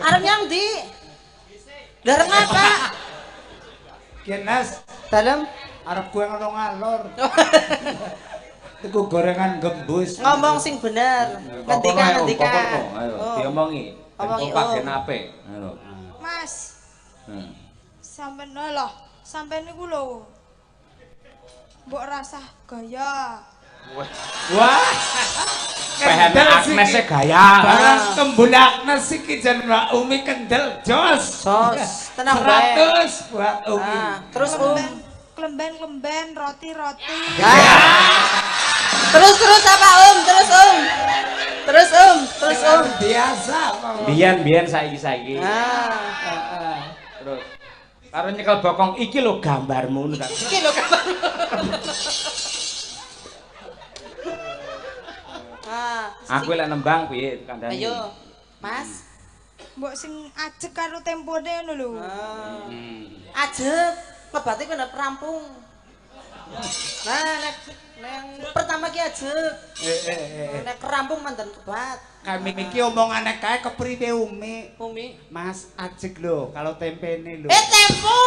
Arep nyang ndi? Dereng apa? Kenas Dalem arep kue ngono ngalor. Iku gorengan gembus. ngomong sing bener. Ngendikan. Ayo, diomongi. Omongi, Bagian Om. apik. Ayo. Mas, Hmm. sampean lho, sampean niku lho. Mbok rasah gaya. Wah. Pehene Agnes e gaya. Barang kembun Agnes iki jan Mbak Umi kendel jos. Sos, tenang bae. 100 buat Umi. Ah, terus Klemben, roti-roti. Terus apa Terus Biasa Pak. Biyen saiki. Ah, Terus karo nyekel bokong iki lho gambarmu kan. iki lho kabar. Aku lek nembang piye kandhane. Ayo, Mas. Mbok sing ajeg karo tempone ngono lho. Ajeb, ngebati kena rampung. Nah, nek pertama ki ajeb. Nek rampung mandan kebat. Kami iki omongane kae kepriwe Umi? Umi. Mas ajeg lho kalau tempene lho. Tempo.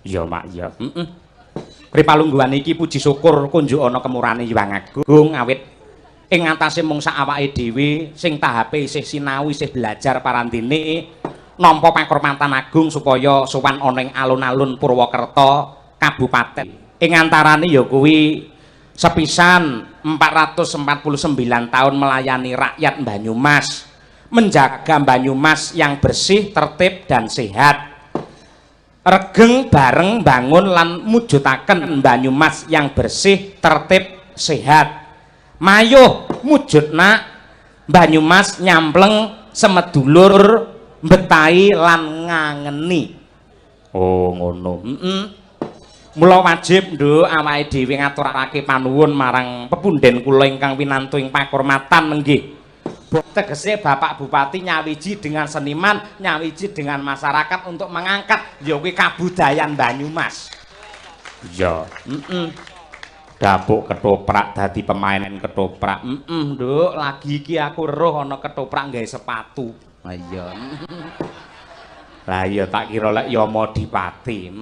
Ya mak ya. Pripalungguhan iki puji syukur kunjuk ana kemurane Hyang Agung awit ing ngatasé mung sak awake dhewe sing tahape isih sinau isih belajar parantine nampa pakurmatan agung supaya sowan ana ing alun-alun Purwokerto kabupaten. Ing antarane ya kuwi sepisan 449 tahun melayani rakyat Banyumas, menjaga Banyumas yang bersih, tertib dan sehat. Regeng bareng bangun lan mujudaken Banyumas yang bersih, tertib, sehat. Mayuh mujudna Banyumas nyampleng semedulur mbetahi lan ngangeni. Oh ngono. Mula wajib nduk awake dhewe ngaturake panuwun marang pepundhen kula ingkang winantu ing pakurmatan nggih. Tegese Bapak Bupati nyawiji dengan seniman, nyawiji dengan masyarakat untuk mengangkat ya kuwi kabudayan Banyumas. Ya, dapuk ketoprak dadi pemain ketoprak. Nduk, lagi iki aku roh ana ketoprak nggawe sepatu. Ha iya. Lah iya tak kira lek ya Modipati.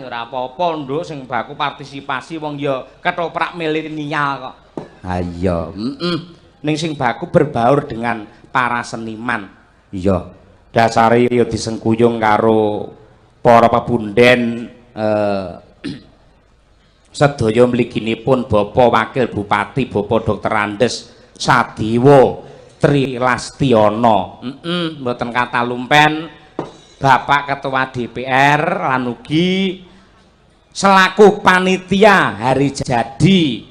Ora apa-apa nduk sing baku partisipasi wong ya ketoprak milenial kok. Ha iya, ning sing baku berbaur dengan para seniman. Iya, dasare ya disengkuyung karo para pepundhen sedaya mliginipun Bapak Wakil Bupati Bapak Dr. Andes Sadiwo Trilastiono. Mboten kata lumpen Bapak Ketua DPR lan ugi selaku panitia hari jadi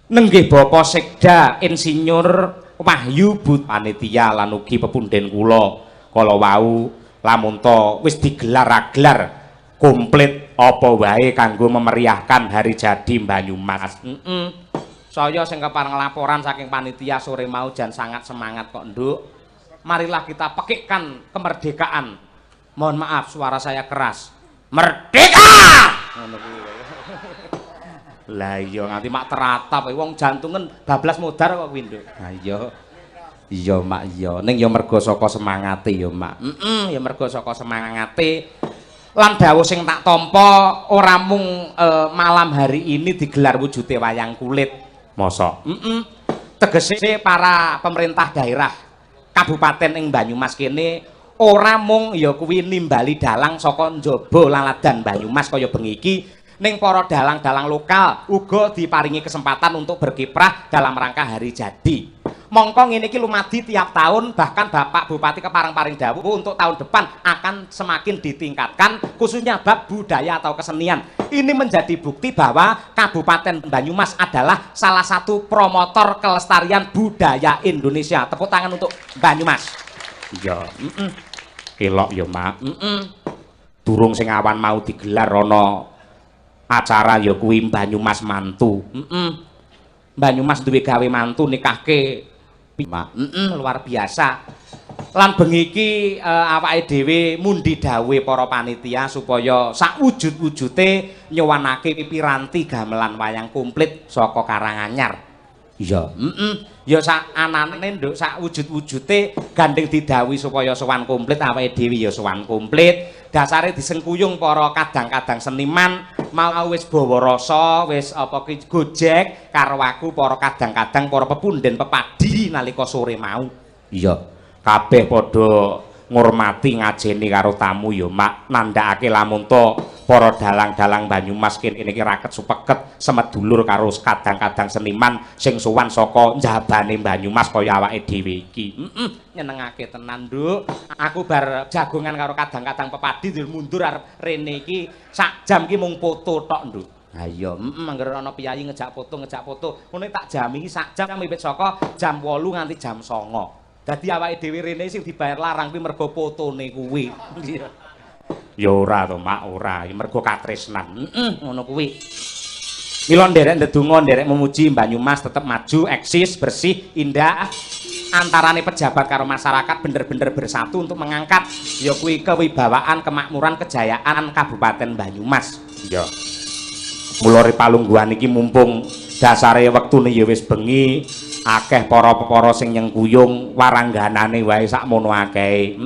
nenggih Bapak Sekda Insinyur Wahyu But panitia lan ugi pepundhen kula kala wau lamun to wis digelar-gelar komplit apa wae kanggo memeriahkan hari jadi Banyumas. Saya sing kepareng laporan saking panitia sore mau jan sangat semangat kok nduk. Marilah kita pekikkan kemerdekaan. Mohon maaf suara saya keras. Merdeka! Ngono kuwi. Lah iya nganti mak teratap wong jantungan bablas modar kok kuwi nduk. Ha iya. Iya mak iya. Ning ya mergo saka semangate ya mak. Ya mergo saka semangate. Lan dawuh sing tak tampa ora mung malam hari ini digelar wujude wayang kulit. Mosok. Tegese para pemerintah daerah Kabupaten ing Banyumas kene ora mung ya kuwi nimbali dalang saka njaba laladan Banyumas kaya bengi iki ning para dalang-dalang lokal uga diparingi kesempatan untuk berkiprah dalam rangka hari jadi. Mongko ngene iki lumadi tiap tahun, bahkan Bapak Bupati kepareng-paring dawuh untuk tahun depan akan semakin ditingkatkan khususnya bab budaya atau kesenian. Ini menjadi bukti bahwa Kabupaten Banyumas adalah salah satu promotor kelestarian budaya Indonesia. Tepuk tangan untuk Banyumas. Ya, elok ya, Mak. Durung sing awan mau digelar ana acara ya kuwi Banyumas mantu. Banyumas duwe gawe mantu nikahke luar biasa. Lan bengi iki awake dhewe mundi dawuhe para panitia supaya sak wujud-wujute nyowanake piranti gamelan wayang komplit saka Karanganyar. Iya, ya sak anane nduk sak wujud-wujute gandeng didhawuhi supaya sowan komplit awake dhewe ya sowan komplit. Dasare disengkuyung para kadang-kadang seniman mau wis bawa rasa, wis apa ki gojek karo aku para kadang-kadang para pepunden pepadi nalika sore mau. Iya, kabeh padha ngurmati ngajeni karo tamu ya Mak, nandhakake lamun to para dalang-dalang Banyumas kene iki raket supeket semedulur karo kadang-kadang seniman sing sowan saka njabane Banyumas kaya awake dhewe iki. Nyenengake tenan, Nduk. Aku bar jagongan karo kadang-kadang pepadi mundur arep rene iki sak jam iki mung foto tok, Nduk. Ha iya, mangger ana piyayi ngejak foto. Ngono tak jam iki sak jam wiwit saka jam 8 nganti jam 09.00. Dadi awake dhewe rene sing dibayar larang kuwi mergo fotone kuwi. Ya ora to, Mak, ora. Mergo katresnan. Ngono kuwi. Mila nderek ndedonga, nderek memuji Banyumas tetep maju, eksis, bersih, indah. Antarane pejabat karo masyarakat bener-bener bersatu untuk mengangkat ya kuwi kewibawaan, kemakmuran, kejayaan Kabupaten Banyumas. Ya. Mula Ripalungguhan iki mumpung dasare wektune ya wis bengi, akeh para-para sing nyengkuyung warangganane wae sakmono akehe.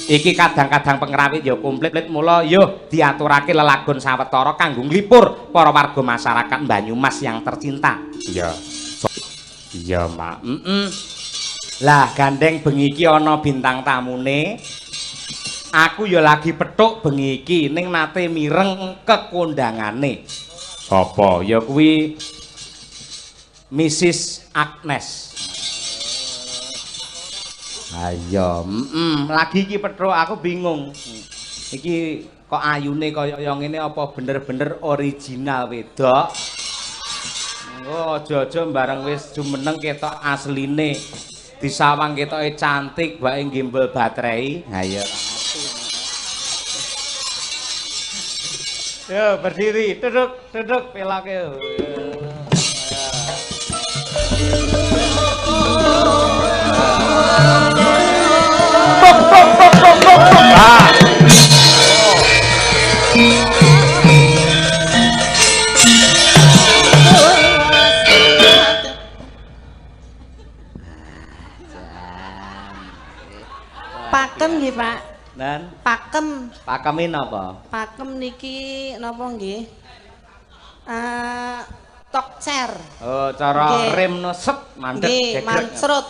Iki kadang-kadang pengrawit ya komplit mula yo diaturake lelagon sawetara kanggo nglipur para warga masyarakat Banyumas yang tercinta. Iya. Iya, Mak. Lah gandeng bengi iki ana bintang tamune. Aku ya lagi petuk bengi iki ning nate mireng kekondangane. Sapa? Ya kuwi Mrs. Agnes. Ayo, lagi iki petruk aku bingung. Iki kok ayune kaya ngene apa bener-bener original wedok? Oh, aja-aja bareng wis jumeneng ketok asline. Disawang ketoke cantik, bae gimbal baterai. Ha iya. Yo, berdiri, duduk pelake. Pakem nggih, Pak. Dan Pakem. pakemin apa? Pakem niki napa nggih? Tokcer. Oh, cara rem no set mandek. Nggih, mancrut.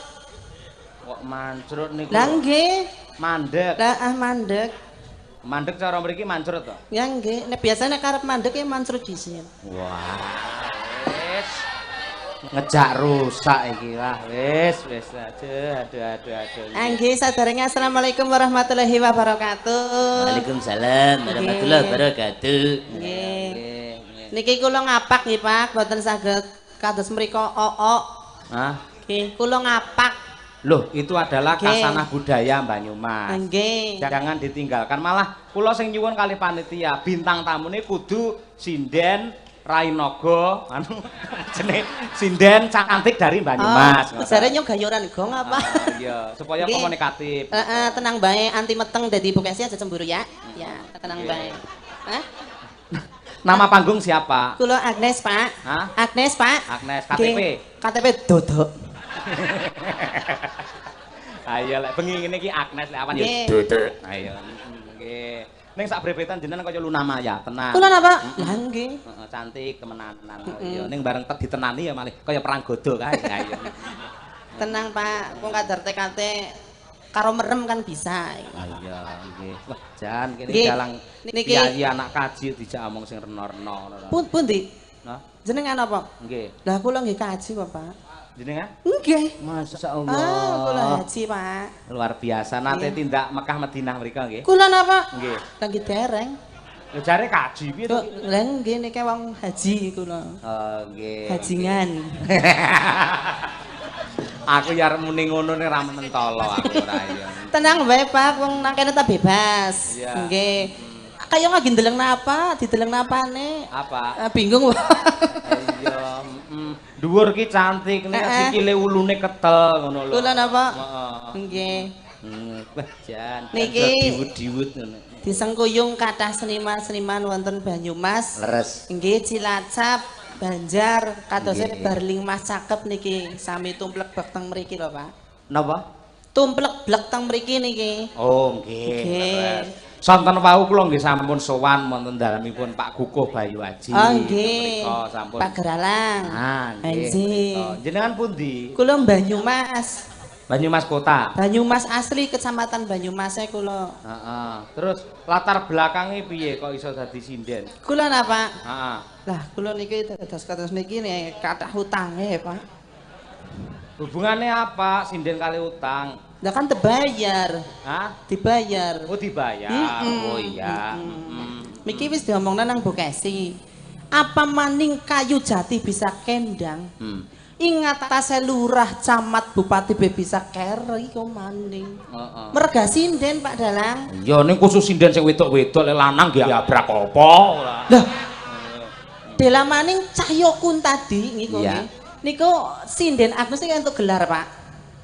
Kok mancrut niku? Lah nggih. Mandek. Lah mandek. Mandek cara mriki mancrut to? Ya nggih, nek biasane karep mandek ya mancrut dhisik. Wah. Wis. Ngejak rusak iki wah wis aduh. Nggih, saderenge asalamualaikum warahmatullahi wabarakatuh. Waalaikumsalam warahmatullahi wabarakatuh. Nggih. Niki kula ngapak nggih, Pak, boten saged kados mriko oo. Hah? Nggih, kula ngapak. Loh, itu adalah kasanah budaya Banyumas. Nggih. Jangan ditinggalkan, malah kula sing nyuwun kali panitia, bintang tamune kudu sinden Rainogo, anu jenenge sinden cantik dari Banyumas. Oh, jare nyong gayoran gong apa? Iya, supaya komunikatif. Tenang bae, anti meteng dadi Bu Kesi aja cemburu ya. Ya, tenang bae. Hah? Nama panggung siapa? Kula Agnes, Pak. Hah? Agnes, Pak. Agnes, KTP. KTP Dodok. Ayo lek bengi ngene iki Agnes lek awan ya Dodok. Ayo. Nggih. Ning sak brebetan jenengan kaya Luna Maya, tenang. Kula napa? Lah nggih. Heeh, cantik temenanan. Iya, ning bareng ditenani ya malih kaya perang godo kae. Ayo. Tenang, Pak. Kok kadar TKT karo merem kan bisa. Ah iya nggih. Wah, jan kene Nggih. dalang Niki- kiai anak kaji dijak omong sing reno-reno ngono. Pundi? Nah, Jenengan apa? nggih. Lah kula nggih kaji kok, Pak. Jenengan? Nggih. Masya Ah, Allah. kula haji, Pak. Luar biasa. Nate Nggih. tindak Mekah Madinah mriko nggih. Kula napa? Nggih. Lagi dereng. Lha jare kaji piye to? Kok lha nggih niki wong haji kula. Oh, nggih. Hajingan. Aku ya arep muni ngono nek ra mentolo aku ora iya. Tenang wae, Pak, wong nang kene ta bebas. Iya. Nggih. Kayak lagi ndeleng napa, dideleng napane. Apa? Bingung. Iya, dhuwur ki cantik nek Heeh. sikile ulune ketel ngono lho. Kula napa? Heeh. Nggih. Wah, jan. Niki- diwud-diwud ngono. Disengkuyung kathah seniman-seniman wonten Banyumas. Leres. Nggih Cilacap, Banjar, kadose Nggih. Barling Mas cakep niki sami tumplek blek teng mriki lho, Pak. Napa? Tumplek blek teng mriki niki. Oh, nggih. Nggih. Leres. Sonten wau kula nggih sampun sowan wonten dalemipun Pak Kukuh Bayu Aji. Oh nggih. Mriko sampun. Pak Geralang. Ah, nggih. Nggih. Oh, jenengan pundi? Kula Banyumas. Banyumas Kota. Banyumas asli Kecamatan Banyumas kula. Heeh. Terus latar belakangnya piye kok iso dadi sinden? Kula napa? Heeh. Lah kula niki dados niki nek kathah utange, Pak. Hubungannya apa sinden kali utang? Lah kan dibayar. Hah? Dibayar. Oh dibayar. Mm-mm. Oh iya. Miki wis diomongna nang Bokesi. Apa maning kayu jati bisa kendang? Ingat atase lurah, camat, bupati be bisa keri kok maning. Heeh. Merga sinden Pak Dalang. Ya ning khusus sinden sing wedok-wedok lek lanang nggih abrak apa ora. Lah. Dela maning Cahyo Kuntadi niku Iya. nggih. Niku sinden Agnes iki entuk gelar, Pak.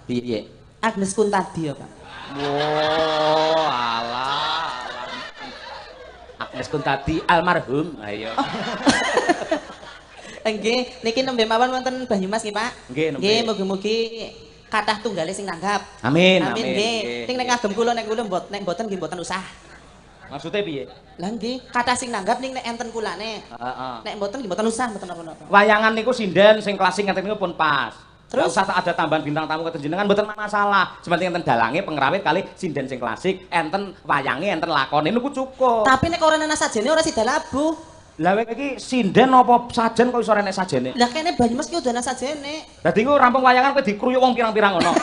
Piye? Agnes Kuntadi ya, Pak. Oh, alah. Agnes Kuntadi almarhum. Ayo. Nggih, niki nembe mawon wonten Banyumas nggih, Pak. Nggih, nembe. Nggih, mugi-mugi kathah tunggale sing nanggap. Amin, Amin amin. nggih. nggih, Ning nek nggih. kagem kula nek kula nek mboten nggih mboten usah. Maksudnya piye? Lah nggih, kathah sing nanggap ning nek enten kulane. Heeh. Nek mboten nggih mboten usah, mboten napa-napa. Wayangan niku sinden sing klasik ngeten niku pun pas. Terus? Nggak usah ada tambahan bintang tamu keten jenengan mboten masalah. Sementing enten dalange pengrawit kali sinden sing klasik, enten wayange, enten lakone niku cukup. Tapi nek ora ana sajene ora sida labuh. Lah kowe iki sinden apa sajen kok iso renek sajene? Lah kene Banyumas ki udah ana sajene. Dadi ku rampung wayangan kowe dikruyuk wong pirang-pirang ngono.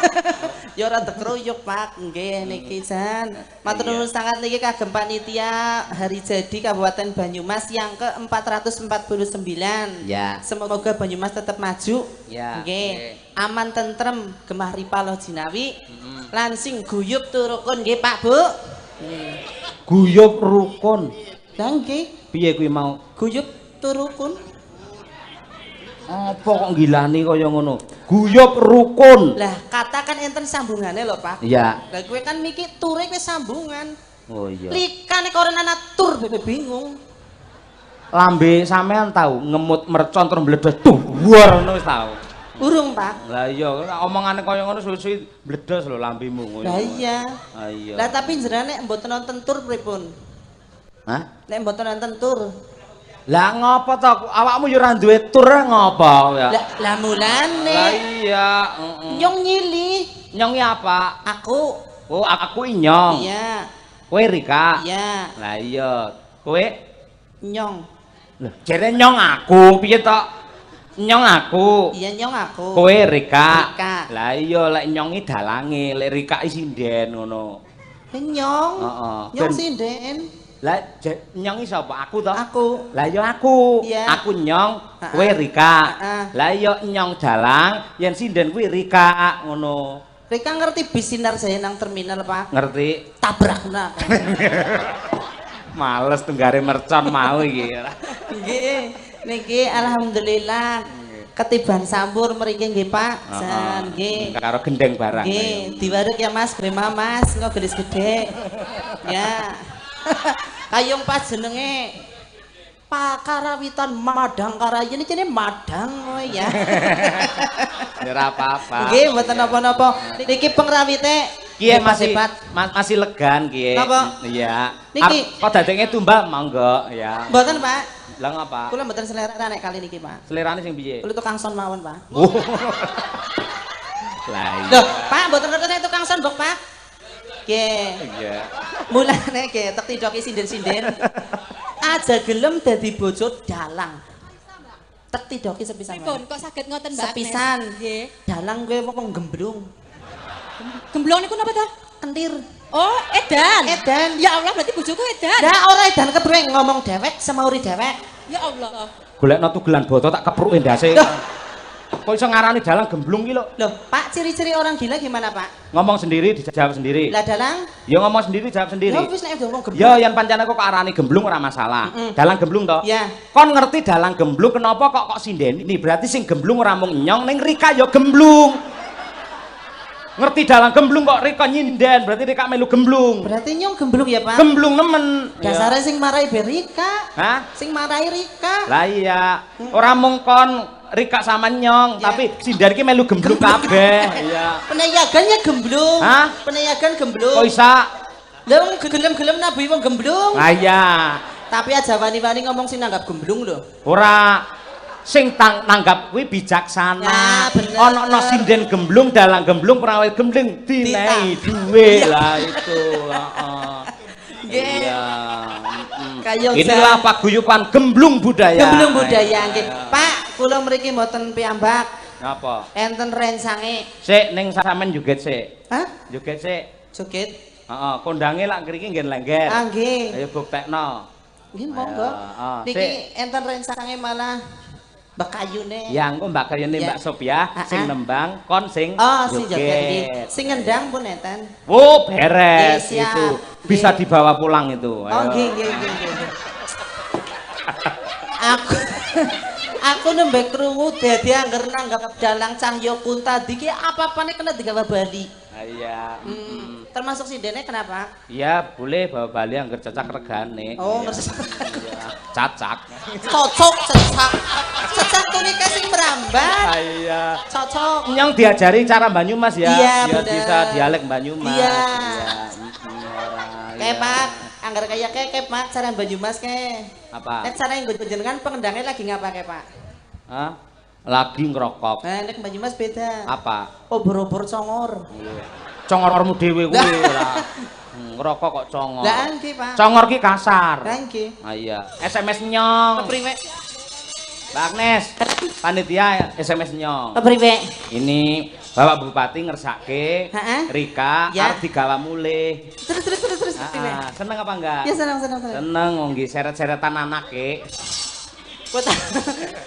Ya ora dekruyuk, Pak. Nggih niki jan. Matur Iya. nuwun sangat niki kagem panitia Hari Jadi Kabupaten Banyumas yang ke-449. Ya. Semoga Banyumas tetap maju. Ya, Nggih. nggih. Aman tentrem, gemah ripaloh jinawi. Lansing guyub turukun nggih, Pak, Bu. Guyub rukun. Lah nggih, Piye kuwi mau? guyub turukun. Apa kok ngilani kaya ngono? Guyub rukun. Lah katakan enten sambungane lho, Pak. Iya. Lah kowe kan miki ture kowe sambungan. Oh iya. Likane kok ora ana tur bebe bingung. Lambe sampean tahu ngemut mercon terus meledos dhuwur ngono wis tahu. Urung, Pak. Lah iya, omongane kaya ngono suwi-suwi bledos lho lambemu ngono. Lah iya. Ah iya. Lah tapi jenengan nek mboten nonton tur pripun? Hah? Nek mboten nonton tur. Lah ngopo to? Awakmu yo ora duwe tur ngopo ya? Lah mulane. Lah iya, Nyong nyili. Nyongi apa? Aku. Oh, aku inyong. Iya. Kowe Rika. Iya. Lah iya. Kowe Nyong. Lah jere nyong aku, piye to? Nyong aku. Iya nyong aku. Kowe Rika. Rika. Lah iya lek nyongi dalange, lek Rika sinden ngono. Nyong. Heeh. Nyong Ben- sinden. Lah nyongi sapa? Aku to? Aku. Lah ya aku. Iya. Aku nyong, Heeh. kowe Rika. Heeh. Lah ya nyong dalang, yen sinden kuwi Rika ngono. Rika ngerti bis sinar saya nang terminal, Pak. Ngerti? Tabrakna. Males tunggare mercon mau iki. Nggih. Niki alhamdulillah ketiban sambur mriki nggih, Pak. Jan nggih. Karo gendeng barang. Nggih, diwaruk ya Mas, brema Mas, engko gelis gede. Ya. Kayung pas jenenge Pak Karawitan Madang Karaya niki jenenge Madang kowe ya. Ya ora apa-apa. Nggih, mboten napa-napa. Niki pengrawite Kiye masih hebat. masih legan kiye. Napa? Iya. Niki- Kok dadenge tumbal monggo ya. Mboten, Pak. Lah ngapa? Kula mboten selera nek kali niki, Pak. Selerane sing piye? Kula tukang son mawon, Pak. Oh. Lah iya. Loh, Pak, mboten ngertos saya tukang son, Mbok, Pak. Nggih. Iya. Mulane nggih tek tidoki sinden-sinden. Aja gelem dadi bojo dalang. Tek tidoki sepisan. Pripun kok saged ngoten Mbak? Sepisan. Nggih. Dalang kowe wong gemblung. Gemblong niku napa ta? Kentir. Oh, edan. Edan. Ya Allah, berarti bojoku edan. Lah ora edan kepreng ngomong dewek semauri dewek. Ya Allah. Golekno tugelan boto tak kepruke ndase. Loh. Kok iso ngarani dalang gemblung ki lho? Loh, Pak, ciri-ciri orang gila gimana, Pak? Ngomong sendiri dijawab sendiri. Lah dalang? Ya ngomong sendiri jawab sendiri. Ya wis nek ngomong gemblung. Ya yang pancen kok arani gemblung ora masalah. Dalang gemblung to? Ya. Kon ngerti dalang gemblung kenapa kok sindeni? Ini berarti sing gemblung ora mung nyong ning Rika ya gemblung. Ngerti dalang gemblung kok Rika nyinden, berarti Rika melu gemblung. Berarti nyong gemblung ya, Pak? Gemblung nemen. Dasare sing marahi Berika. Hah? Sing marahi Rika. Lah iya. Ora mung kon Rika sama nyong, Ya. tapi sindar ki melu gemblung kabeh. Iya. Penayagannya gemblung. Hah? Penayagan gemblung. Kok isa? Lah wong gelem-gelem nabi wong gemblung. Lah iya. Tapi aja wani-wani ngomong sing nanggap gemblung lho. Ora sing nanggap kuwi bijaksana. Ya, bener. Ono sinden gemblung, dalang gemblung, perawi gemblung dinehi duwe lah itu. Heeh. Nggih. Iya. Kayong Inilah paguyuban gemblung budaya. gemblung budaya nggih. Pak, kula mriki mboten piyambak. Apa? Enten rensange. Sik ning sampean joget sik. Hah? Joget sik. Joget? Heeh, kondange lak ngriki ngen lengger. Ah nggih. Ayo buktekno. Nggih monggo. Ayo, Niki sik. enten rensange malah bekayune. Ya engko Mbak Karyane Ya. Mbak Sophia sing nembang, kon sing Oh, sing joget nggih. Sing ngendang pun enten. Oh, beres Nggih, siap. itu. Bisa Nggih. dibawa pulang itu. Oh Ayo. nggih nggih nggih nggih. Aku nembe krungu dadi angger nanggap dalang Cahya Kunta iki apa-apane kena digawa Bali. Ah, iya. Termasuk sindene kenapa? Iya, boleh bawa Bali angger cacak regane. Oh, Iya. ngerti. Iya, cacak. Cocok cecak. Cecak tunike sing merambat. Ah, iya. Cocok. Nyong diajari cara Banyumas ya. Iya, biar bener. bisa dialek Banyumas. Iya. Iya. Kayak Pak, anggar kayak kayak Pak cara Banyumas ke. Apa? Nek cara yang jenengan pengendangnya lagi ngapa kayak Pak? Hah? Lagi ngerokok. Nah, nek Banyumas beda. Apa? Obor-obor congor. Congormu dhewe kuwi lah. Ngerokok kok congor. Lah nggih, Pak. Congor ki kasar. Lah nggih. Ah iya, SMS nyong. Kepriwe? Mbak Agnes, panitia SMS nyong. Kepriwe? Ini Bapak Bupati ngersake Heeh. Rika Ya. arep digawa mulih. Terus kepriwe? Seneng apa enggak? Ya senang. Seneng wong nggih seret-seretan anake. Kok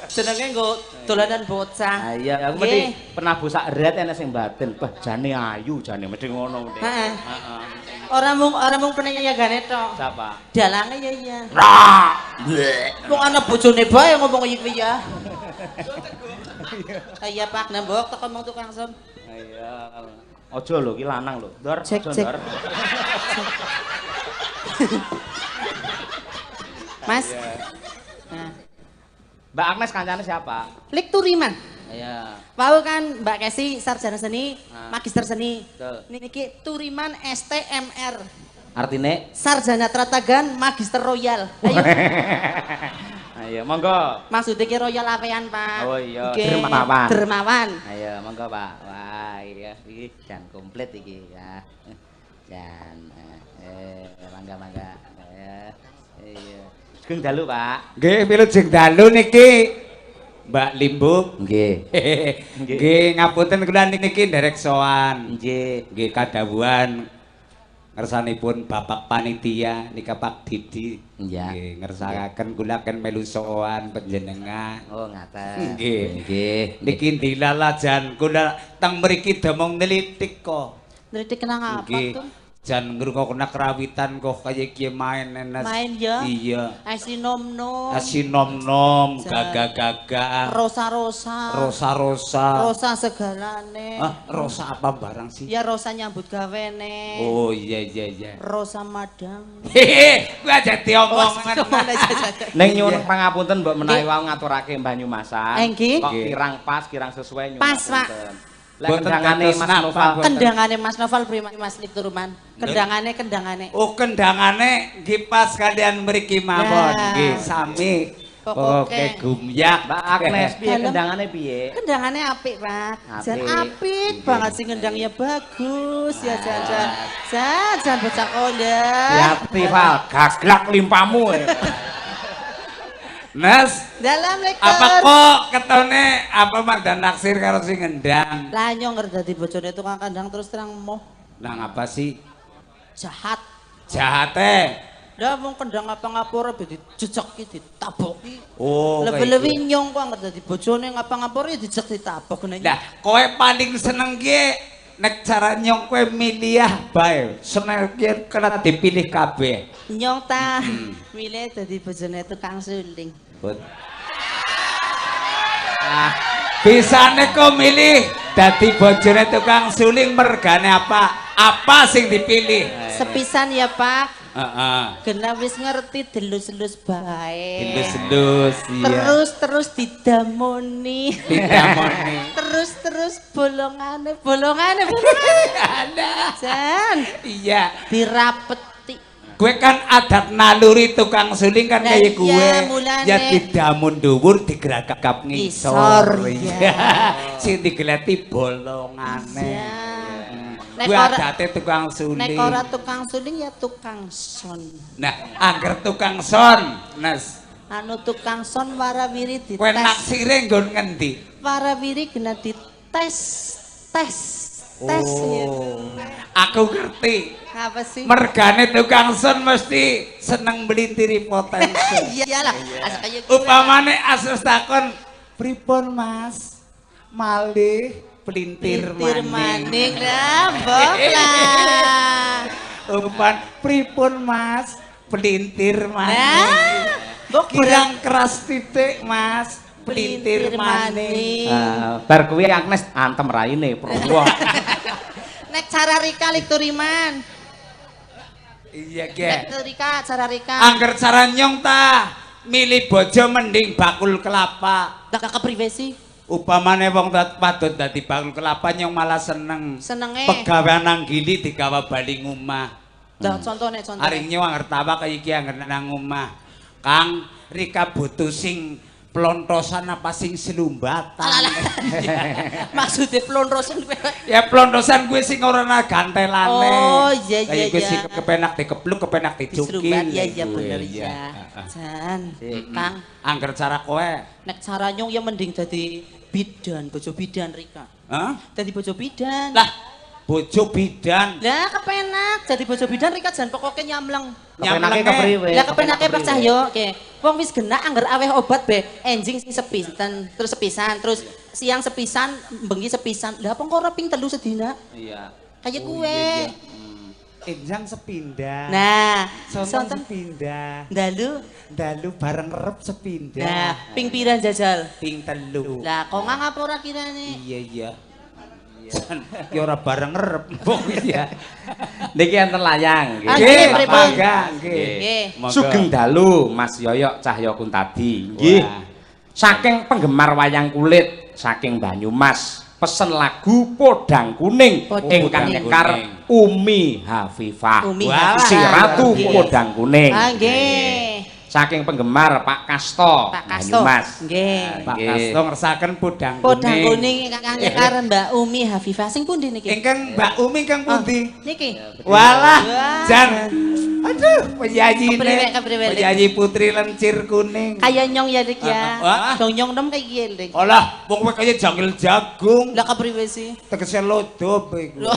senenge nggo dolanan bocah. Ah iya, aku mesti pernah busak erat enek sing batin. Bah, jane ayu jane mesti ngono mesti. Heeh. Heeh. Ora mung penayagane tok. Siapa? Dalange ya iya. Ra. Wong ana bojone bae ngomong iki ya. Iya Pak nembok tekan mau tukang som. Iya. Ojo lho ki lanang lho. Ndor, Cek, ojo cek. ndor. Mas. Iya. Nah, Mbak Agnes kancane siapa? Lik Turiman. Iya. Wau kan Mbak Kesi sarjana seni, magister seni. Betul. Niki Turiman STMR. Artine? Sarjana Tratagan Magister Royal. Ayo. Ayo, monggo. Maksudnya ki Royal apean, Pak. Oh iya, Nggih, dermawan. Dermawan. Ayo, monggo Pak. Wah, iya iki jan komplit iki ya. Jan mangga. Iya. Sugeng dalu, Pak. Nggih, wilujeng dalu niki Mbak Limbuk. Nggih. Nggih, ngapunten kula niki nderek sowan. Nggih. Nggih kadhawuhan ngersanipun Bapak Panitia nika Pak Didi. Iya. Nggih, ngersakaken kula ken melu sowan panjenengan. Oh, ngaten. Nggih. Nggih. Niki dilalajan kula teng mriki demong nelitik kok. Ngerti kenang apa Nggih. tuh? Jan ngrungokna kerawitan kok kaya kiye main enes. Main ya? Iya. Asi nom-nom. Asinom-nom, Jan. gagah-gagah, Rosa-rosa. rosa-rosa. Rosa segalane. Ah, rosa apa barang sih? Ya Rosa nyambut gawene. Oh iya. Rosa Madang. Hehe, kuwi aja diomongan. Ning nyuwun pangapunten mbok menawi wau ngaturake Banyumasan. Nggih. Kok Nggih. kirang pas, kirang sesuai nyuwun. Pas, Pak. ngapunten. Lek Boten kendangane kados Mas napa, Noval. boten. Kendangane Mas Noval prima Mas Lik Turuman. Kendangane. Oh, kendangane nggih pas kalian mriki mawon. Nah. Nggih, sami Pokoke gumyak. Mbak Agnes piye Dalem. kendangane piye? Kendangane apik, Pak. Jan Apik. apik banget sih kendangnya bagus ya jan. Jan bocah kondang. Yati Val, gaglak limpamu. Nes, Dalam lektor. apa kok ketone apa mandan naksir karo sing ngendang? Lah nyong ngerti dadi bojone tukang kandang terus terang moh Nang apa sih? jahat. Jahate. Lah wong kendang apa ngapura be dijejeki ditaboki. Oh, Lebih-lebih nyong kok ngerti dadi bojone ngapa-ngapura ya dijek ditabok ngene. Lah, kowe paling seneng ki nek cara nyong kowe milih bae. Seneng ki kena dipilih kabeh. Nyong ta milih dadi bojone tukang suling. But. Bisane kok milih dadi bojone tukang suling mergane apa? Apa sing dipilih? Sepisan ya, Pak. Heeh. Genah wis ngerti delus-delus bae. Delus-delus iya. Terus didamoni. Didamoni. Terus bolongane. Ada. Jan, Iya. dirapeti. Gue kan adat naluri tukang suling kan Lah kayak iya, gue. mulane. Ya didamun dhuwur digerakap Ngisor, ngisor. iya. Sing digeleti bolongane. Iya. Nek Gue ora- adate tukang Nek suling. ora tukang suling ya tukang son. Nah, angger tukang son, Nes. Anu tukang son warawiri dites. Kowe naksire nggon ngendi? Warawiri kena dites. Tes ya. Aku ngerti. Apa sih? Mergane tukang son mesti seneng melintiri potensi. Iyalah, asal kayak gue. Upamane asus takon, "Pripun, Mas? Malih pelintir Tir maning." maning lah, bok lah. Umpan, "Pripun, Mas? Pelintir maning." Nah, bok Kirang keras titik, Mas. Pelintir maning. Bar kuwi Agnes antem raine prowo. Nek cara Rika lik turiman. Iya, Nek Ge. Rika cara Rika. Angger cara nyong ta, milih bojo mending bakul kelapa. Tak kepriwe sih? Upamane wong padut dadi bakul kelapa nyong malah seneng. Senenge. Pegawean nang gili digawa bali ngomah. Lah contohnya. Hari nyong angger tawa kaya iki angger nang omah. Kang, Rika butuh sing plontosan apa sing selumbatan. Maksudnya plonrosan kowe. Ya plontosan gue sing ora ana gantelane. Oh, iya, Kayak iya, gue iya. sing kepenak dikepluk, kepenak dicukil. Disrubat ya iya Gue, bener iya. ya. Jan, Kang, Angger cara kowe. nek cara nyong ya mending dadi bidan, bojo bidan Rika. Hah? Dadi bojo bidan. Lah, bojo bidan. Lah kepenak dadi bojo bidan Rika jan pokoke nyamleng. Kepenake kepriwe? Lah kepenake Pak Cahyo, oke. Wong wis genah angger aweh obat be, enjing sepisan, terus sepisan, terus siang sepisan, bengi sepisan. Lah apa kok ora ping 3 sedina? Iya. Kayak kue. Enjang sepindah. Nah, Sontong sonten sepindah. dalu Bareng rep sepindah. nah, ping piran jajal. Ping telu. Lah kok ngapa ora kirane? Iya. Ya ora bareng rep. Iya. Niki enten layang nggih. Ah, nggih, pripun? Mangga, nggih. Nggih. Monggo. Sugeng dalu Mas Yoyok Cahya Kuntadi. Nggih. Wah. Saking penggemar wayang kulit saking Banyumas pesen lagu Podang Kuning Podang ingkang Kuning. nyekar Umi Hafifah. Umi Wah, Si Hafifah. Ratu Nggih. Podang Kuning. Ah nggih. Saking penggemar Pak Kasto Pak Kasto. Banyumas. Nggih. Pak Nggih. Kasto ngersaken podang Podang kuning ingkang nyekar Mbak Umi Hafifah sing pundi niki? Ingkang Mbak Umi ingkang pundi? Niki. Walah, Wah. Jan. Aduh, penyanyi Kepriwe. penyanyi putri lencir kuning. Kayak nyong ya dik ya. Wah. Dong nyong nem kayak gini. Olah, wong kowe kaya jangil jagung. Lah kepriwe sih? Tegese lodo iku. Loh.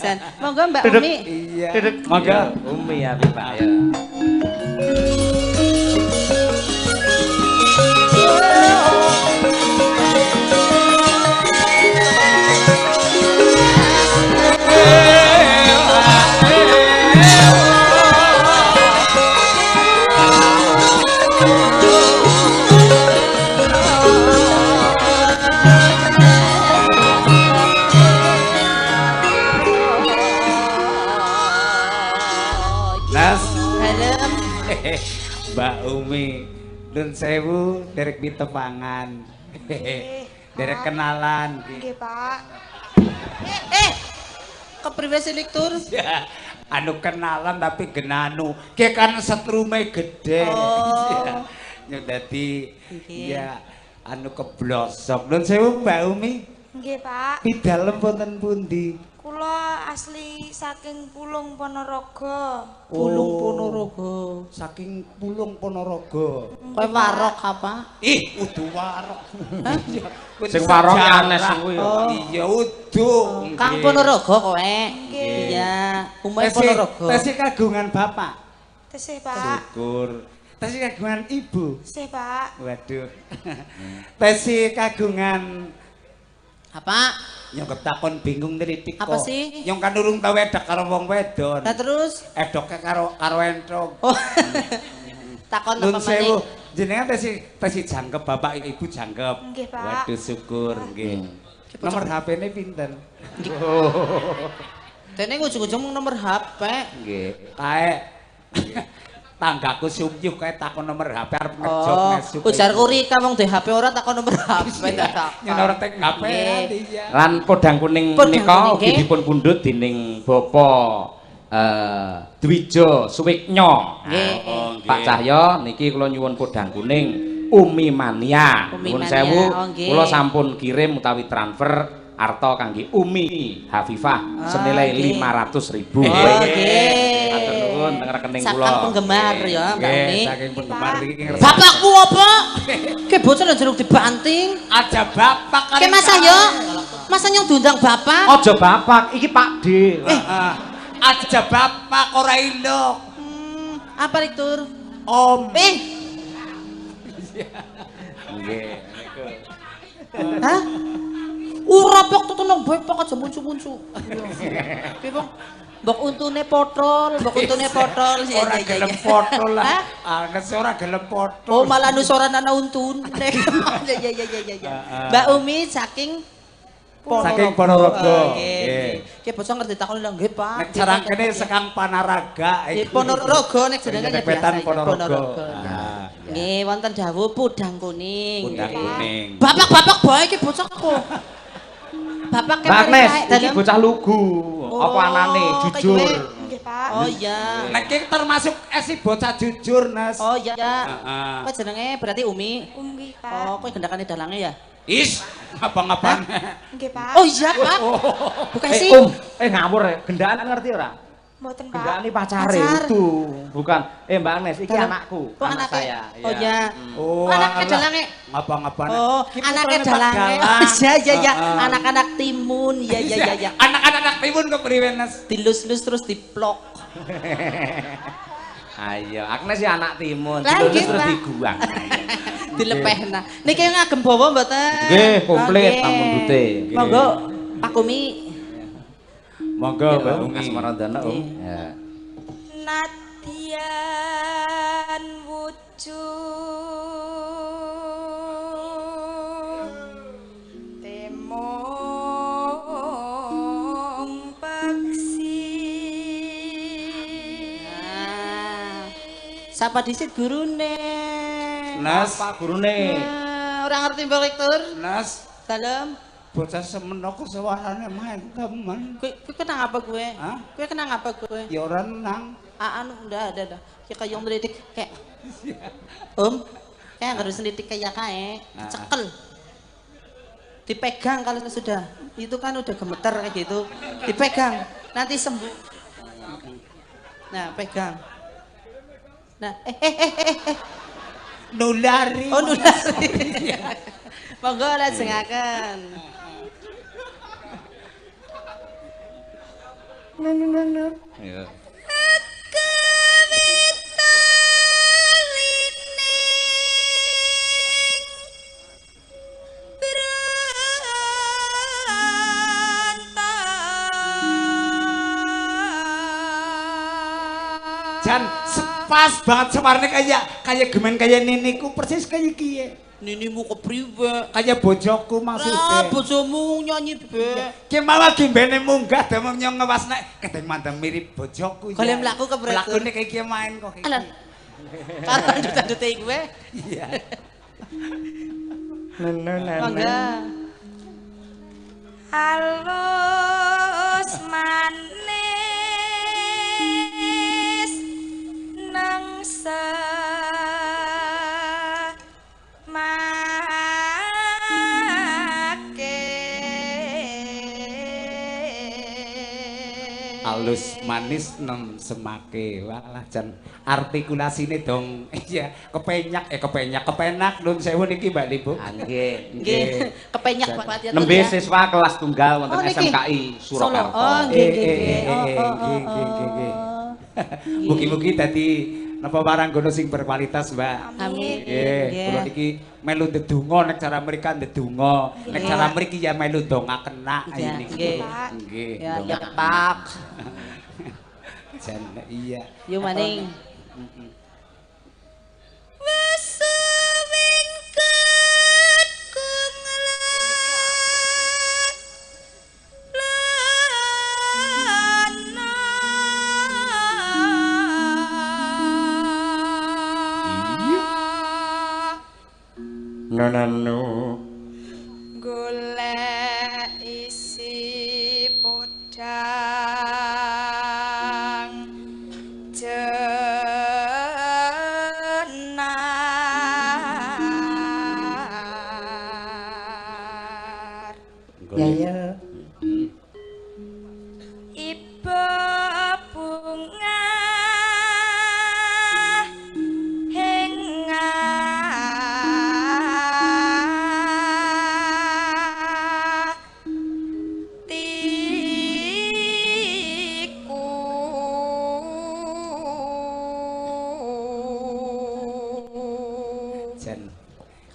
Jan, monggo Mbak Duduk. Umi. Iya. Monggo Umi Hafifah ya. Las, Dalem. Mbak Umi, Nun sewu derek ditepangan. Derek kenalan. Nggih, Pak. Kepriwe sih lik tur? Ya, anu kenalan tapi genanu. Ki kan setrume gede. Oh. Ya. Yo dadi Nggih. ya anu keblosok. Nun sewu Mbak Umi. Nggih, Pak. Pidalem wonten pundi? Kula asli saking Pulung Ponorogo. Pulung Ponorogo. Saking Pulung Ponorogo. Kowe warok apa? Ih, udu warok. Sing warok Anes kuwi. Iya, udu. Kang Ponorogo kowe. Nggih. Iya, umume Ponorogo. Tesih kagungan bapak. Tesih, Pak. Syukur. Tesih kagungan ibu. Tesih, Pak. Waduh. Tesih kagungan Apa? yang ketakon bingung nritik kok. Apa sih? Yang kan urung tau wedok karo wong wedon. Lah terus? Edoke karo entrong. Oh. Takon Nun apa sewu, maneh? jenengan tesih jangkep bapak ibu jangkep. Nggih, Pak. Waduh syukur nggih. Nomor HP-ne pinten? Dene ujung-ujung mung nomor HP. Nggih. Kae tanggaku sumyuh kae takon nomor HP arep ngejok Oh, nesuk. ujarku Rika wong duwe HP ora takon nomor HP ta takon. Nyen ora tek HP. Nggih. Lan podang kuning Podang menika kuning, ugi nggih. dipun pundhut dening Bapak Dwijo Suwiknya. Nggih. Oh, nggih. Pak Cahya niki kula nyuwun podang kuning Umi Mania. Umi Nuwun Mania, sewu, oh, nggih. kula sampun kirim utawi transfer arta kangge Umi Hafifah senilai nggih. 500.000. Oh, nggih. Matur nuwun teng rekening kula. Sakang penggemar ya, Mbak Nggih, Umi. saking penggemar iki ngerti. Bapakku apa? Ke bocah nang jeruk dibanting. Aja bapak kan. Ke Mas Ahyo. Mas Ahyo diundang bapak. Aja bapak, iki Pak D. Aja bapak ora ilok. Apa Rektur? Om. Nggih. Hah? Ora pok tutunung bepok aja muncu-muncu. Piye, Bang? Mbok untune potol, mbok untune potol. Ya, Ora ya, ya, gelem ya. foto Hah? lah. Anes ora gelem foto. Oh, malah nusoran ana untun. Ya, ya, ya, ya, ya. Mbak Umi saking Saking Ponorogo. Oh, Nggih. nggih. Ki bocah ngerti takon lho nggih, Pak. Nek carangkene sekang Panaraga Nggih, Ponorogo nek jenenge ya Petan biasa. Ponorogo. Ah. Nggih, wonten dawuh pudang kuning. Pudang Nggih. kuning. Bapak-bapak bae iki bocah kok. Bapak Mbak Agnes, iki dalem. bocah lugu. Apa Oh, anane kayak jujur. gue. Nggih, Pak. Oh iya. Nek iki termasuk esi bocah jujur, Nes. Oh iya. Heeh. Kowe jenenge berarti Umi. Nggih, Pak. Oh, kowe gendakane dalange ya? Is, ngapa-ngapaan. Nggih, Pak. Oh iya, Pak. Bukan sih. Ngawur ya. Gendaan ngerti ora? Mboten, Pak. Gendaan ini pacare Pacar. itu. Bukan. Mbak Agnes, iki Dalang. anakku. Oh, anak anaknya. saya. Oh iya. Oh, Anaknya alah. dalange. Ngapa-ngapaan. Oh, Ki anaknya putrane dalange. Pak Oh Dalang. iya iya iya. Heeh. Anak-anak timun. Iya iya iya iya. Anak-anak timun kepriwe, Nes? Dilus-lus terus diplok. Ayo, Agnes ya anak timun. Lah, Dilulus nggih, terus Pak. diguang. Dilepehna. Niki ngagem bawa mboten? Nggih, komplit Nggih. pamundhute. Monggo Pak Umi. Monggo, Mbak Umi. Asmarandana, Om. Ya. Nadyan wujud temong peksi. Nah, sapa dhisik gurune? Nes, Pak gurune. Ora ngerti Mbak Rektur. Nes, Dalem. bocah semeno ku suarane mantep, man. Kowe kenang apa gue? Hah? Kowe kenang apa gue? Ya ora nang. Anu udah. Kayak kayong melidik kayak kayak harus melidik kayak kae, cekel. Dipegang kalau sudah. Itu kan udah gemeter kayak gitu. Dipegang, nanti sembuh. Nah, pegang. Nah, Nulari. Oh, nulari. Monggo lajengaken. Ya. Jan pas banget sewarne kayak gemen kayak niniku persis kayak kiye. Ninimu kepriwe? Kayak bojoku maksudnya. Bojomu nyanyi be. Ki malah gimbene munggah demong nyong ngewas nek kedeng mandem mirip bojoku. Golek mlaku kepriwe? Lakune kayak kiye main kok. Alah. Karo ndut-ndute gue. Iya. Mangga. Halus manis nang Halus manis nem semake. Walah jan artikulasine dong iya kepenak nun sewu niki Mbak Libu. Nggih. Nggih, kepenyak banget ya. Nembe siswa kelas tunggal wonten niki? SMKI Surakarta. Oh, nggih. Mugi-mugi dadi napa barang gono sing berkualitas, Mbak. Amin. Nggih, kula niki melu ndedonga nek cara mriki ndedonga, nek cara mriki ya melu dongaken Iya, niki. nggih. Nggih. Ya, ya Pak. Jan iya. Yo maning. Nonanu golek isi podang jenar Ya. iba bunga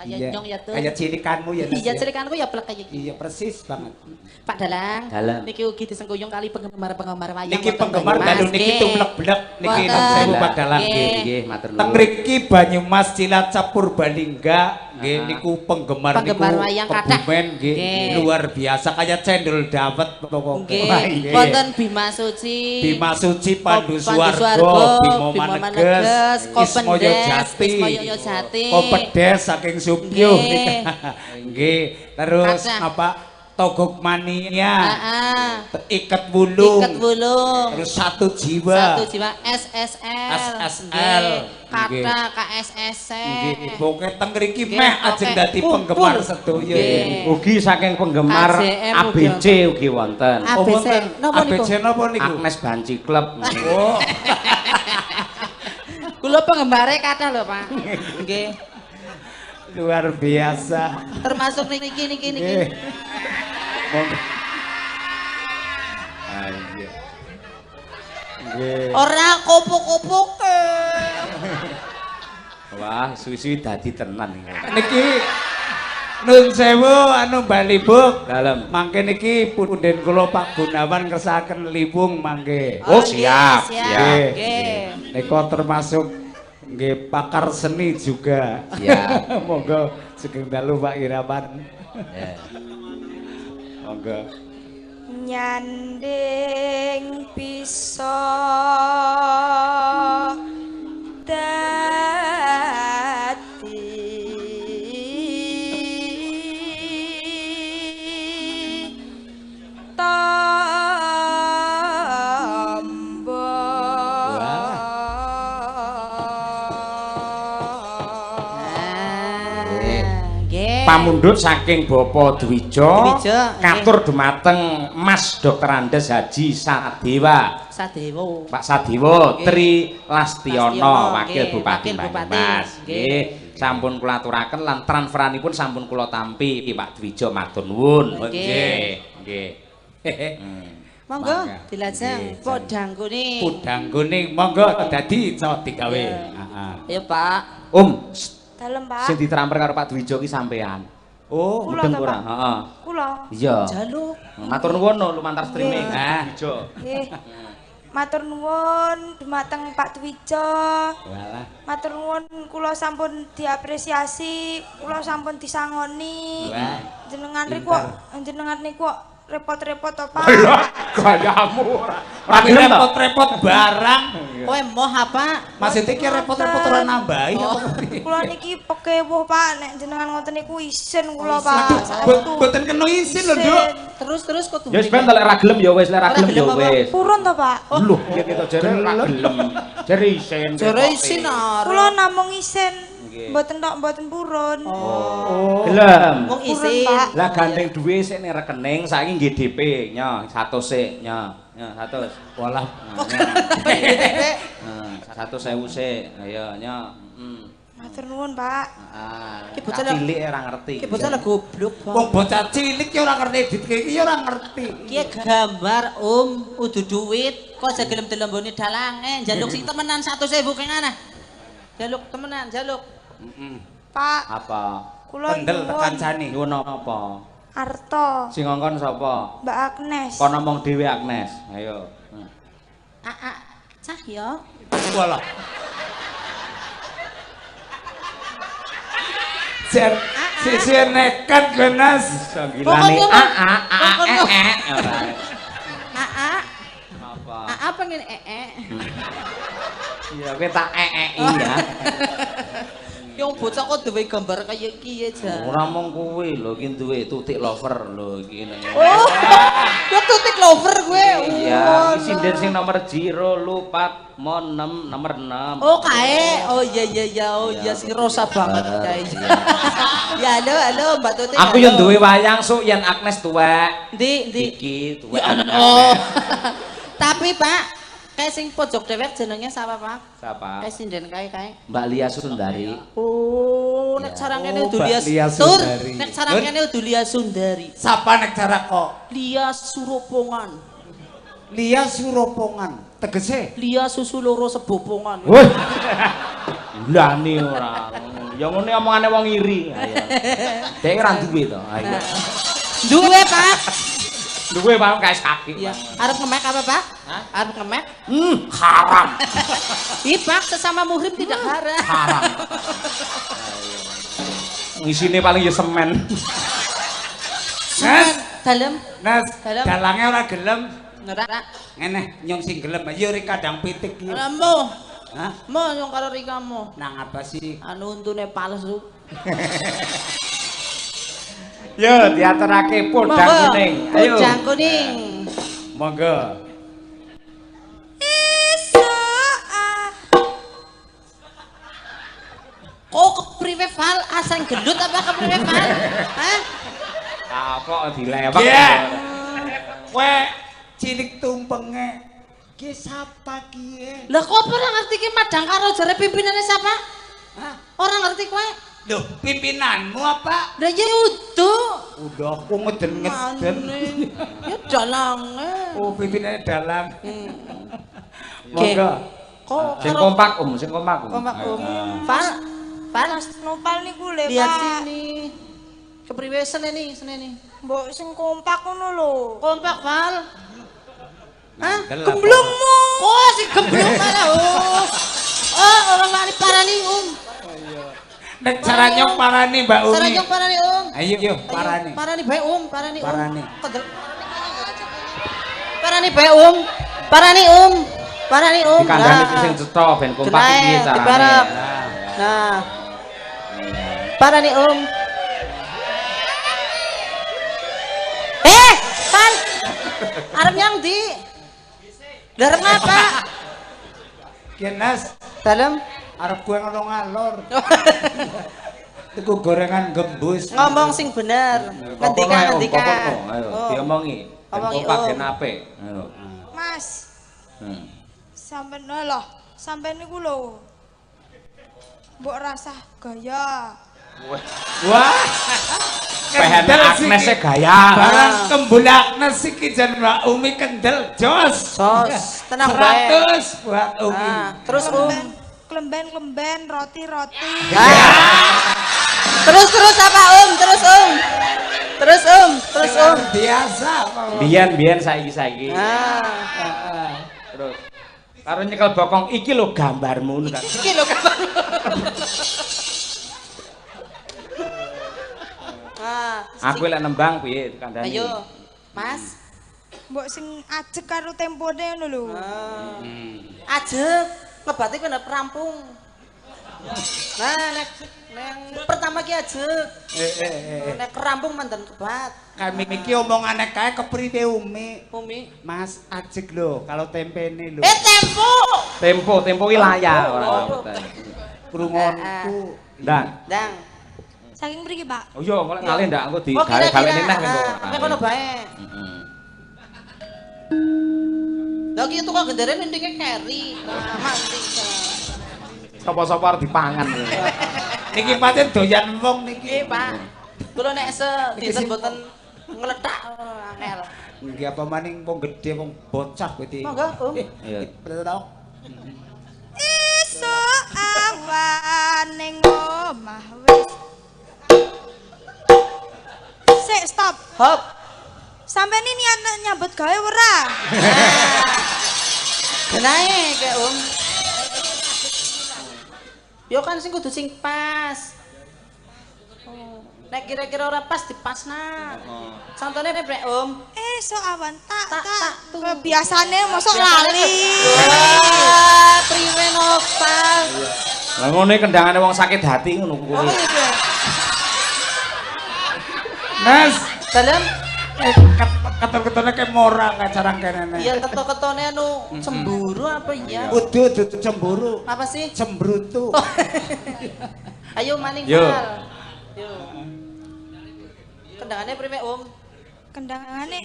Kayak nyong ya tuh. Kayak cilikanmu ya. Nas, Iya, ya? cilikanku ya plek kayak gitu. Iya persis banget. Pak Dalang. Dalang. Niki ugi disengguyung kali penggemar-penggemar wayang. Niki wonten penggemar Banyumas, dalu niki nggih. tumlek-blek niki Wonten. Nun Sewu Pak Dalang Nggih. nggih. nggih matur Teng nuwun. mriki Banyumas Cilacap Purbalingga nggih niku penggemar Penggemar niku wayang kathah. kebumen nggih Nggih. luar biasa kayak cendol dawet pokoknya. Nggih. Wonten Bima Suci. Bima Suci Pandu Pandu Suwargo, Bimo Bimo Maneges, Kopendes, Ismoyo Jati, Ismoyo Jati. Kopedes saking Subyuh. Nggih. Nggih, terus Kathah. apa Togok Mania, Heeh. Iket Wulung, Iket Wulung. terus Satu Jiwa. Satu jiwa SSL. SSL. Nggih. Kata Nggih. KSSC. Nggih, pokoke teng mriki Nggih, meh ajeng oke. dadi Kumpul. penggemar sedoyo. Nggih. Ugi saking penggemar AJM ABC ugi wonten. ABC. wonten. Napa niku? ABC napa niku? Agnes Banci Club. Oh, Kula pengembarnya kata lho, Pak. Nggih. luar biasa. Termasuk niki. Nggih. Monggo. Ayo. Nggih. Ora kopuk-kopuk. Wah, suwi-suwi dadi tenan iki. Niki Nun Sewu anu Mbak Libuk. Dalem. Mangke niki punden kula Pak Gunawan ngersakaken libung mangke. Oh, siap. Siap. Nggih. Nggih. Nika termasuk nggih pakar seni juga. Siap. Monggo sugeng dalu Pak Irawan. Ya. Monggo. nyanding bisa dadi Pamundhut saking Bapak Dwija Dwija, katur dumateng Mas Dr. Andes Haji Sadewa. Sadewo. Pak Sadewa Nggih. Tri Lastiono Lastiono, Wakil nggih, Bupati Wakil Bupati, Banyumas. nggih. Nggih, sampun kula aturaken lan transferanipun sampun kula tampi Pak Dwija matur nuwun. Nggih. Nggih. Monggo Mangga. dilajeng Nggih, podang kuning. Udang kuning monggo dadi iso digawe. Heeh. Ayo Pak. Dalem, Pak. Sing ditramper karo Pak Dwija ki sampean. Oh, Kula Mudeng to, ora? Pak? Heeh. Kula. Iya. Jaluk. Matur nuwun no, lumantar streaming. Nggih. Pak Dwija. Nggih. Matur nuwun dumateng Pak Dwija. walah. Matur nuwun kula sampun diapresiasi, kula sampun disangoni. Wah. Jenengan niku repot-repot to, Pak. Gayamu ora. Tapi repot-repot barang. Kowe moh apa? Maksudnya ki repot-repot ora nambahi apa piye? Kula niki pekewuh, Pak, nek jenengan ngoten niku isin kula, isin. Pak. Aduh, boten kena isin lho, Nduk. Terus kok Ya wis ben lek ra gelem ya wis, lek ra gelem ya Ora gelem wis. Purun to, Pak? Lho, ya kita jare ra gelem. Jare isen. Jare isin arep. Kula namung isin. Mboten tok, mboten purun. Oh. Gelem. Wong isin. Pak. Lah gandeng duwe sik ning rekening saiki nggih DP nya 100 sik nya. Nya 100. Walah. Nah, 100.000 sik. Ayo nya. Matur nuwun, Pak. Ki bocah cilik ora ngerti. Ki bocah lah goblok, Bang. Wong bocah cilik ki ora ngerti edit iki ya ora ngerti. Ki gambar udu duit, kok aja gelem dilemboni dalange, njaluk sing temenan 100.000 ki ngana. Jaluk temenan, jaluk. Pak, Apa? kula Kendel nyuwun kancane. Nyuwun apa? Arto, Sing ngongkon sapa? Mbak Agnes. Kon ngomong dhewe Agnes. Ayo. Cahya. Walah. Jan sisi nekat genas. Sanggilane ora. Apa? Pengen Iya, kowe tak iya. Yang bocah kok duwe gambar kaya iki ya, Jan. Ora mung kuwi lho, iki duwe tutik lover lho iki. Oh, yo tutik lover gue. Iya, sinden sing nomor 04 mon 6 nomor 6. Oh, kae. Oh iya. Oh iya sing rosa banget kae. Ya halo Mbak Tutik. Aku yo duwe wayang sok yen Agnes tuwek. Ndi. Iki tuwek. Oh. Tapi Pak, kae sing pojok dewek jenenge sapa Pak? Siapa? Kae sinden kae. Mbak Lia Sundari. Oh, nek cara kene udu Mbak Lia Lia Tur. Sundari. Nek cara kene udu Lia Sundari. Sapa nek cara kok? Lia Suropongan. Lia Suropongan. Tegese Lia susu loro sebopongan. Woi. Lani ora. Ya ngene omongane wong iri. Ayo. Dek ora duwe to. Ayo. Duwe Pak. Duwe Pak kae sakit. Iya. Arep ngemek apa Pak? Hah? Arep ngemek? Haram. Ih Pak, sesama muhrim tidak haram. Haram. Isine paling ya semen. Nes, Dalem. Nes, Dalam. dalange ora gelem. Ngerak. Ngene nyong sing gelem ayo ri kadang pitik iki. Rambo. Hah? Mo yang karo rikamu. Nang apa sih? Anu untune palsu. Yo diaturake podang kuning. Ayo. Podang kuning. Monggo. Kok kepriwe Val? Asang gendut apa kepriwe Val? Hah? Apa dilewek. Iya. Kowe cilik tumpenge. Ki sapa kiye? Lah kok ora ngerti ki madang karo jare pimpinane sapa? Hah? Ora ngerti kowe? Loh, pimpinanmu apa? Lah ya udu. Udah aku ngeden-ngeden. Ya dalange. Oh, pimpinane dalang. Monggo. Kok Sing karo kompak sing kompak. kompak Val, Val Nopal niku lho, lihat Pak. sini. Kepriwe seneni? Mbok sing kompak ngono lho. Kompak Val. Hah? Gelap. Gemblungmu. Kok si gemblung malah. Oh, orang lari parani Nek cara nyong parani Mbak Umi. Saranyong parani Ayo yo parani. Parani bae parani Parani. Kedel. Parani bae Parani Dikandani sing cetha ben kompak iki carane. Dibarep. Nah. Parani Pan. Arep nyang ndi? Larep ngapa? Kenas Dalem arep kowe ngono ngalor. Iku gorengan gembus. ngomong sing bener. Ngendikan. Ayo Oh. diomongi. Ben Omongi, kompak Om. ben apik. Ayo. Mas, sampean lho, sampean niku lho. Mbok rasah gaya. Wah. Pehen Kendel Agnes siki. gaya. Barang kembul Agnes iki jan Mbak Umi kendel jos. Sos, tenang bae. 100 buat Umi. Nah, terus Klemben, roti-roti. Terus apa Terus Biasa Pak. Biyen saiki. Ah, Terus karo nyekel bokong iki lho gambarmu ngono kan. iki lho kabar. Aku lek nembang piye kandhane. Ayo, Mas. Mbok sing ajeg karo tempone ngono lho. Ajeg, ngebati kena rampung. Nah, nek pertama ki ajeg. Nek rampung mandan kebat. Kami iki omongane kae kepriwe Umi? Umi. Mas ajeg lho kalau tempene lho. Tempo. Tempo wilayah ora Oh. apa. Krungonku Ndang. Ndang. Saking mriki, Pak. Oh iya, kok ngalih ndak engko Oh, kira-kira. digawe-gaweni neh engko. Nek kono bae. Lah ki tukang gendere endinge keri. Nah, mati. Sapa-sapa arep dipangan. Niki pancen doyan wong niki. Nggih, Pak. Kula nek dinten boten ngletak angel. Nggih apa maning wong gedhe wong bocah kowe iki. Monggo, Om. Iya. Betul. Esuk awan ning omah wis. Sik, stop. Hop. Sampeyan ini niat nyambut gawe ora? Genahe ke Om. Yo kan sing kudu sing pas. Nek kira-kira ora pas dipasna. Santone prek Om. Esuk awan tak Tak, tak, tuh. Biasane mosok lali. Wah, priwe nopal. Lah ngene kendangane wong sakit hati ngono kuwi. Oh iya. Mas, Dalem keton-ketone ke morang acara kene. iya keto-ketone anu cemburu apa iya? Kudu cemburu. Apa sih? Cembrutu. Ayo maning Yo. Mal. Yo. Kendangane priwe Om? Kendangane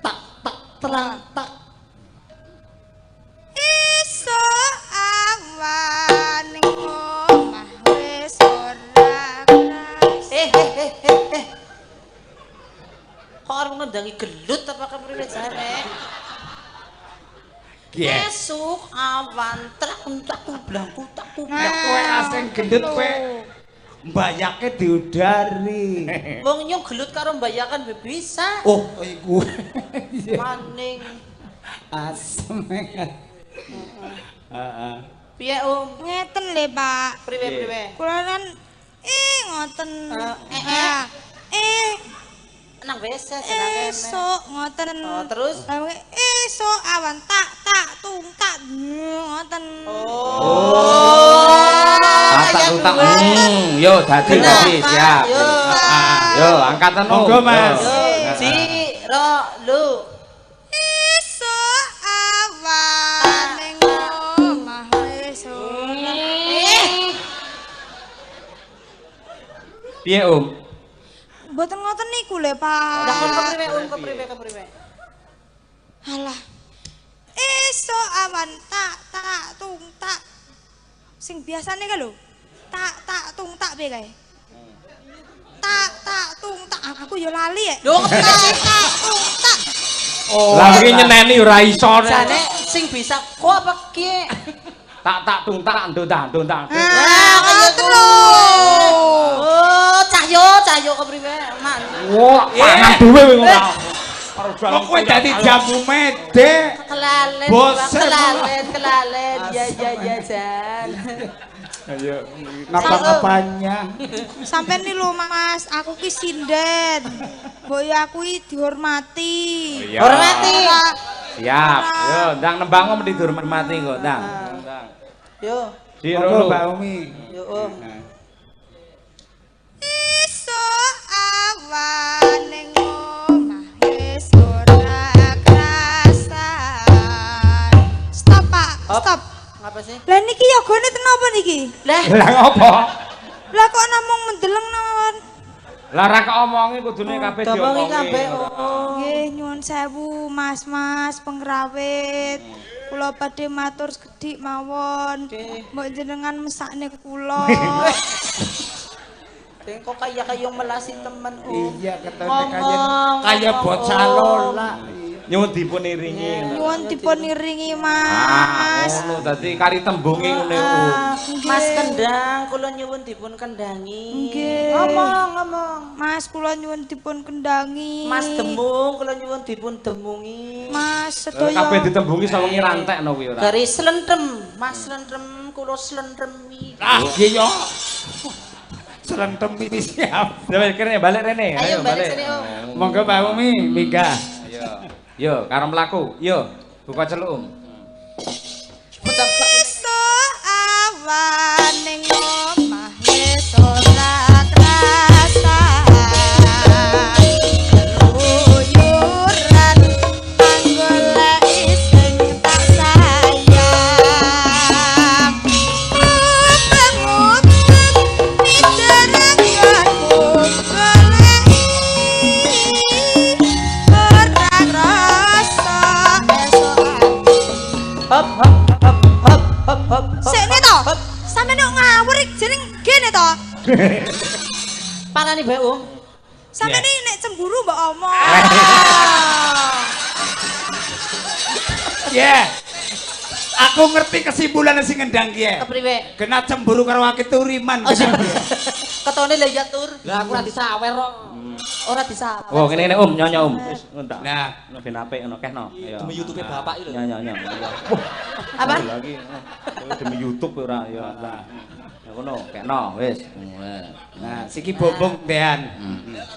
Tak terang tak. esuk awan ning omah wis ora kras. Kok arep ngendangi gelut apa kepriwe jane? Yes. Esuk awan trak blangku tak kublang. Kowe asing gendut kowe. Mbayake diudari. Wong nyung gelut karo mbayakan bisa. Oh, iku. Maning. Asem. Heeh. Piye Om? Ngeten lho, Pak. Priwe? Kula kan ngoten. Nang WC senengane. Esuk ngoten. Oh, terus? Esuk awan tak tung tak ngoten. Tak. Yo dadi siap. Yo. Yo angkatan Monggo, Mas. Yo, si, ro, lu. Esuk awan ning omah wis ora. Piye Om? Mboten ngoten niku lho, Pak. Lah kok kepriwe? Alah. Esuk awan tak tung tak. Sing biasane ka lho. Tak tung tak piye kae? Tak tung tak. Aku yo lali ya. Lho, Tak tung tak. Lah iki nyeneni ora iso. jane sing bisa kok apa ki? Tak tung tak ndontak. Ngoten lho. Oh, cahyo kepriwe? Man. Wah, pangan dhewe kowe ngono. Karo Kok kowe dadi jambu medek. Kelalen, Bosen, kelalen. Ya Jan. Ayo, ngapa-ngapanya. Sampai nih lho Mas, aku ki sinden. Mbok ya aku dihormati. Iya. Hormati. Siap. Yo, ndang nembang om dihormati kok, ndang. Yo, Di Monggo Rolo. Mbak Umi. yo Om. Esuk awan ning omah wis ora krasan. Stop, Pak. Stop. Ngapa sih? Lah niki yogane ten apa niki? Lah, Lah ngopo? Lah kok namung mendeleng nawan? Lah ra kok omongi kudune kabeh Domongi diomongi. kabeh. Oh. Nggih nyuwun sewu Mas-mas pengrawit. Kula badhe matur sekedhik mawon. Nggih. Mbok jenengan mesakne kula. Deng kok kaya melasi temen Om. Iya, ketone Ngomong, kaya bocah lola. Nyuwun dipun iringi. Nyuwun dipun iringi Ah, Mas. ngono dadi kari tembunge ngene ku. Mas Kendang, kula nyuwun dipun kendangi. Nggih. Ngomong. Mas kula nyuwun dipun kendangi. Mas Demung, kula nyuwun dipun demungi. Mas Kabeh sedaya. ditembungi sawengi rantekno kuwi ora. Dari Slentrem, Mas Slentrem, kula Slentremi. Ah, nggih yo. Serentem iki siap. Coba kene balik rene. Ayo balik sini Om. Monggo Mbak Umi, minggah. Yo, karo mlaku. Yo, buka celuk Om. Esuk awan ning omah wis ora krasan. Luyuran panggoleki sing tak sayang. Bangun hop hop hop hop hop hop. Sekne to. Sampe nek ngawur jeneng gene to. Parani bae Sampe nek cemburu mbok omong. Ya. Aku ngerti kesimpulan sing ngendang ki. Kepriwe? Kena cemburu karo akeh turiman. Ketone lho ya tur. Lah aku ora disawer kok. Ora disawer. Oh, ngene nyonya wis ngentak. Nah, ben apik ngono kehno. Ya. Demi YouTube bapak iki lho. Nyonya. Apa? Lagi demi YouTube ora ya. Ya ngono, kekno wis. nah siki bobong bean.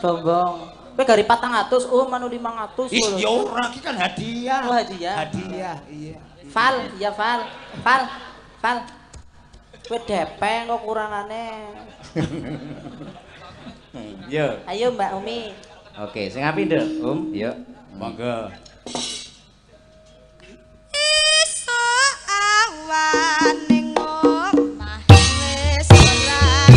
Bombong. Kowe gari 400 manu 500 Ih, lho. ya ora iki kan hadiah. Oh, hadiah. Hadiah, iya. Val, ya Val. Val. Kowe depeng kok kurangane. Yo. Ayo Mbak Umi. Oke, sing api nduk, Yo. Monggo. Esuk awan ning omah wis rasa.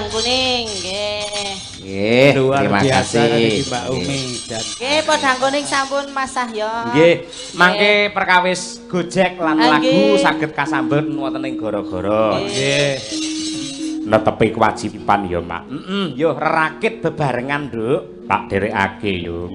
Padang Kuning nggih. Nggih, Luar terima biasa kasih. niki Mbak Umi dan Nggih, Padang Kuning sampun Mas Sahyo. Nggih, mangke perkawis Gojek lan Ah, lagu nggih. saged kasambet wonten ing gara-gara. nggih. Netepi kewajiban ya, Mak. Yo rerakit bebarengan, Nduk. Tak dherekake yo.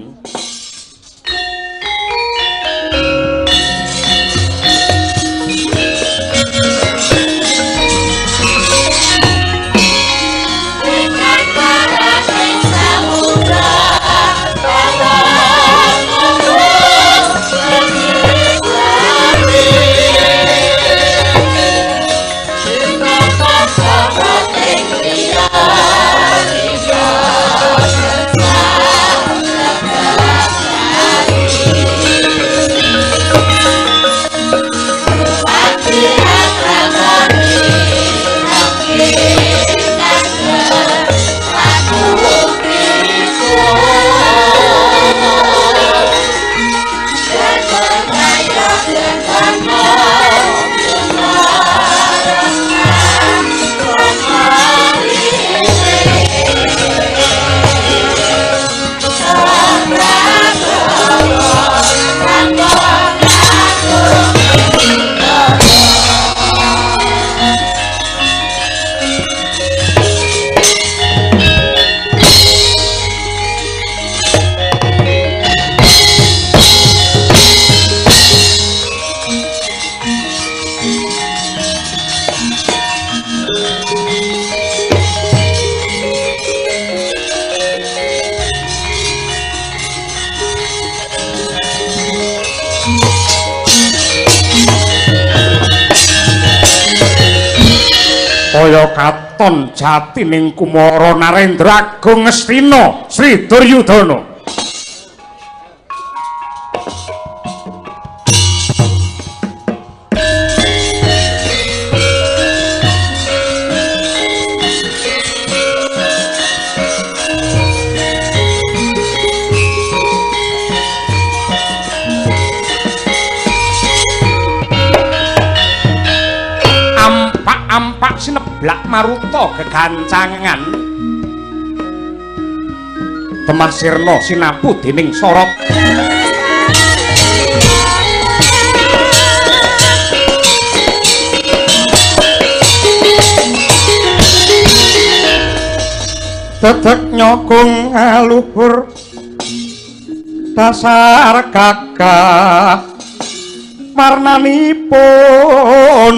Kaya katon jatining Kumara Narendra Agung Ngastina Sri Duryudana. Ampak sineblak maruta gegancangan Temah sirna sinapu dening sorot Dedek nyokung aluhur dasar kakak warnanipun